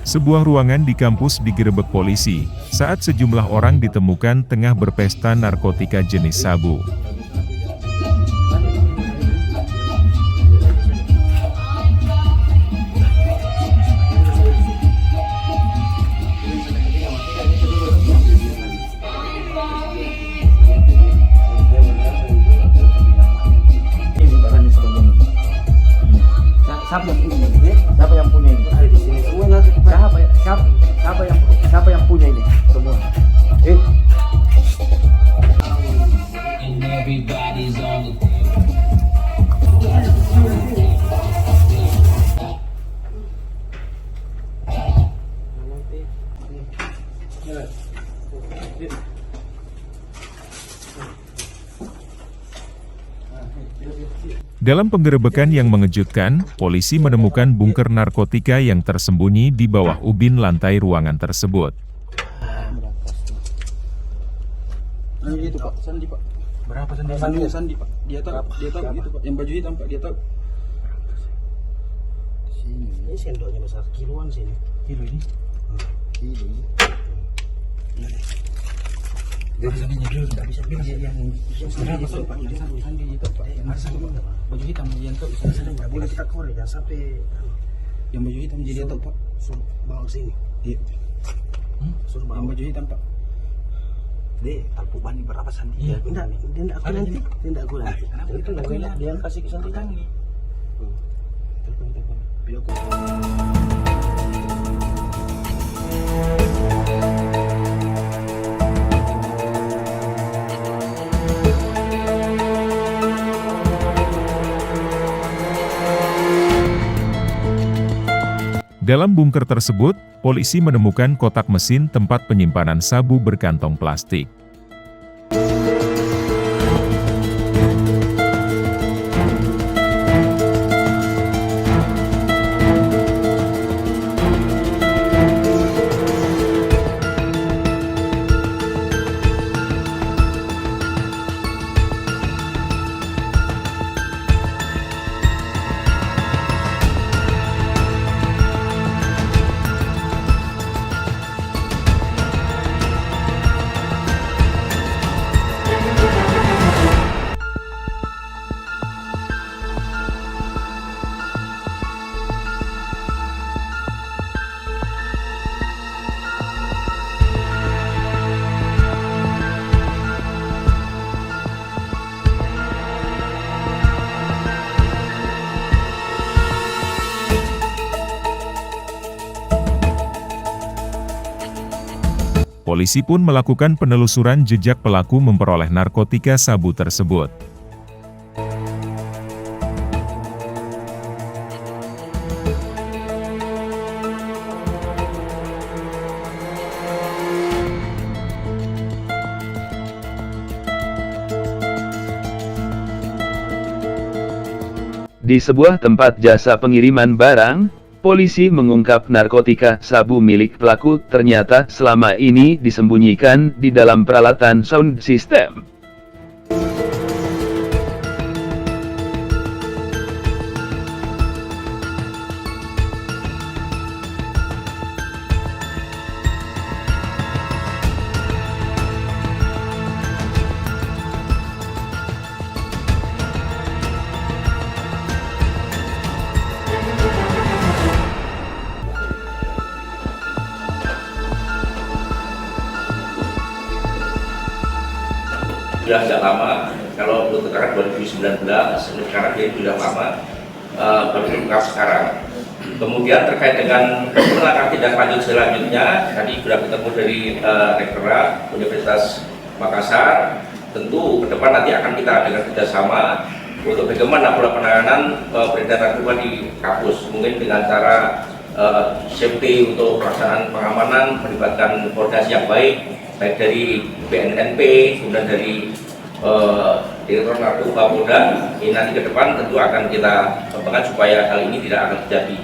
Sebuah ruangan di kampus digerebek polisi, saat sejumlah orang ditemukan tengah berpesta narkotika jenis sabu. Siapa yang punya ini? Siapa yang punya ini? Ada di sini semua nanti. Siapa yang punya ini semua? And everybody's on the Dalam penggerebekan yang mengejutkan, polisi menemukan bunker narkotika yang tersembunyi di bawah ubin lantai ruangan tersebut. Itu Pak, Sandi Pak. Berapa sendiri? Sandi Pak. Dia tahu itu Pak. Yang baju hitam Pak, dia tahu. Sini. Ini sendoknya besar kiloan sini. Kilo ini? Kilo ini. Dia sananya dulu, tidak bisa bilang yang Berapa Pak? Sandi itu Pak. Baju hitam dia tahu. tidak boleh kita korek, jangan sampai Yang baju hitam dia tahu Pak. suruh bawa ke sini. Iya. Suruh Yang bawa. baju hitam Pak. Dek, talpu bani berapa sandi? Iya. Tidak aku nanti. Tidak aku nanti. Itu nanti dia kasih ke sandi kan? Telepon. Biar aku. Dalam bunker tersebut, polisi menemukan kotak mesin tempat penyimpanan sabu berkantong plastik. Polisi pun melakukan penelusuran jejak pelaku memperoleh narkotika sabu tersebut. Di sebuah tempat jasa pengiriman barang, polisi mengungkap narkotika sabu milik pelaku ternyata selama ini disembunyikan di dalam peralatan sound system. Sudah agak lama, kalau belum terangkat 2019, sekarang dia sudah lama, baru terungkap sekarang. Kemudian terkait dengan langkah tindak lanjut selanjutnya, tadi sudah ketemu dari Rektorat Universitas Makassar, tentu ke depan nanti akan kita dengan kerjasama untuk bagaimana pola penanganan peredaran narkoba di kampus, mungkin dengan cara safety untuk pelaksanaan pengamanan, melibatkan koordinasi yang baik dari BNNP, kemudian dari Direktur Narkoba Polda. Ini nanti ke depan tentu akan kita kembangkan supaya hal ini tidak akan terjadi.